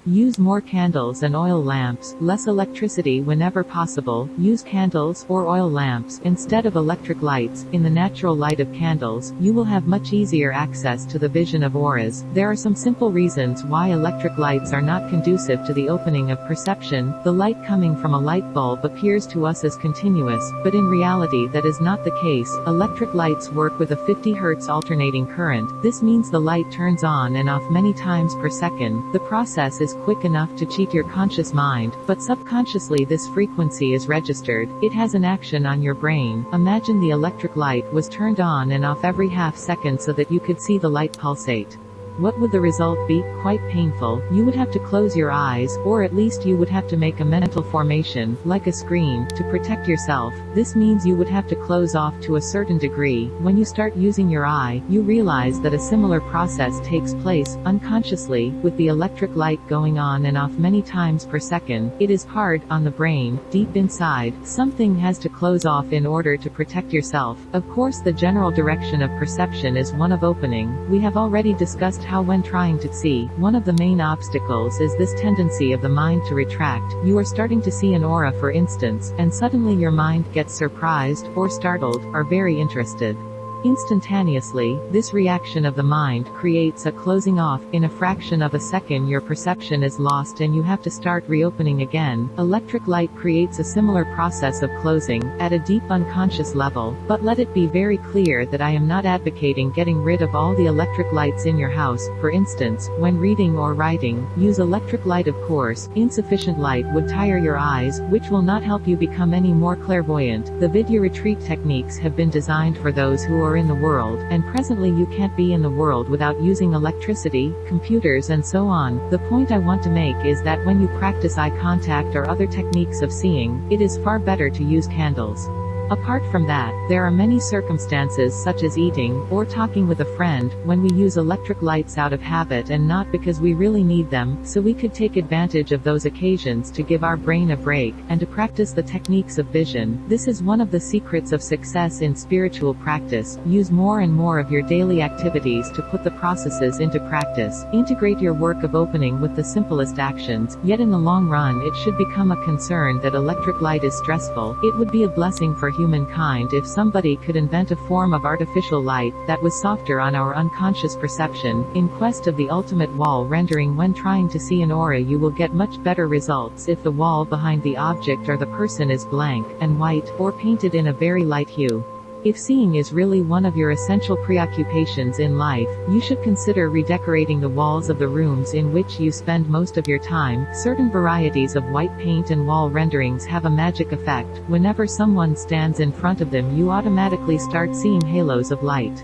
Use more candles and oil lamps, less electricity whenever possible. Use candles or oil lamps instead of electric lights. In the natural light of candles, you will have much easier access to the vision of auras. There are some simple reasons why electric lights are not conducive to the opening of perception. The light coming from a light bulb appears to us as continuous, but in reality that is not the case. Electric lights work with a 50 Hz alternating current. This means the light turns on and off many times per second. The process is quick enough to cheat your conscious mind, but subconsciously this frequency is registered. It has an action on your brain. Imagine the electric light was turned on and off every half second so that you could see the light pulsate. What would the result be? Quite painful. You would have to close your eyes, or at least you would have to make a mental formation, like a screen, to protect yourself. This means you would have to close off to a certain degree. When you start using your eye, you realize that a similar process takes place, unconsciously, with the electric light going on and off many times per second. It is hard, on the brain, deep inside. Something has to close off in order to protect yourself. Of course the general direction of perception is one of opening. We have already discussed how when trying to see, one of the main obstacles is this tendency of the mind to retract. You are starting to see an aura for instance, and suddenly your mind gets surprised, or startled, or very interested. Instantaneously, this reaction of the mind creates a closing off. In a fraction of a second your perception is lost and you have to start reopening again. Electric light creates a similar process of closing, at a deep unconscious level, but let it be very clear that I am not advocating getting rid of all the electric lights in your house. For instance, when reading or writing, use electric light of course. Insufficient light would tire your eyes, which will not help you become any more clairvoyant. The Vidya retreat techniques have been designed for those who are in the world, and presently you can't be in the world without using electricity, computers and so on. The point I want to make is that when you practice eye contact or other techniques of seeing, it is far better to use candles. Apart from that, there are many circumstances such as eating, or talking with a friend, when we use electric lights out of habit and not because we really need them, so we could take advantage of those occasions to give our brain a break, and to practice the techniques of vision. This is one of the secrets of success in spiritual practice. Use more and more of your daily activities to put the processes into practice. Integrate your work of opening with the simplest actions, yet in the long run it should become a concern that electric light is stressful. It would be a blessing for humankind if somebody could invent a form of artificial light that was softer on our unconscious perception. In quest of the ultimate wall rendering, when trying to see an aura you will get much better results if the wall behind the object or the person is blank, and white, or painted in a very light hue. If seeing is really one of your essential preoccupations in life, you should consider redecorating the walls of the rooms in which you spend most of your time. Certain varieties of white paint and wall renderings have a magic effect. Whenever someone stands in front of them you automatically start seeing halos of light.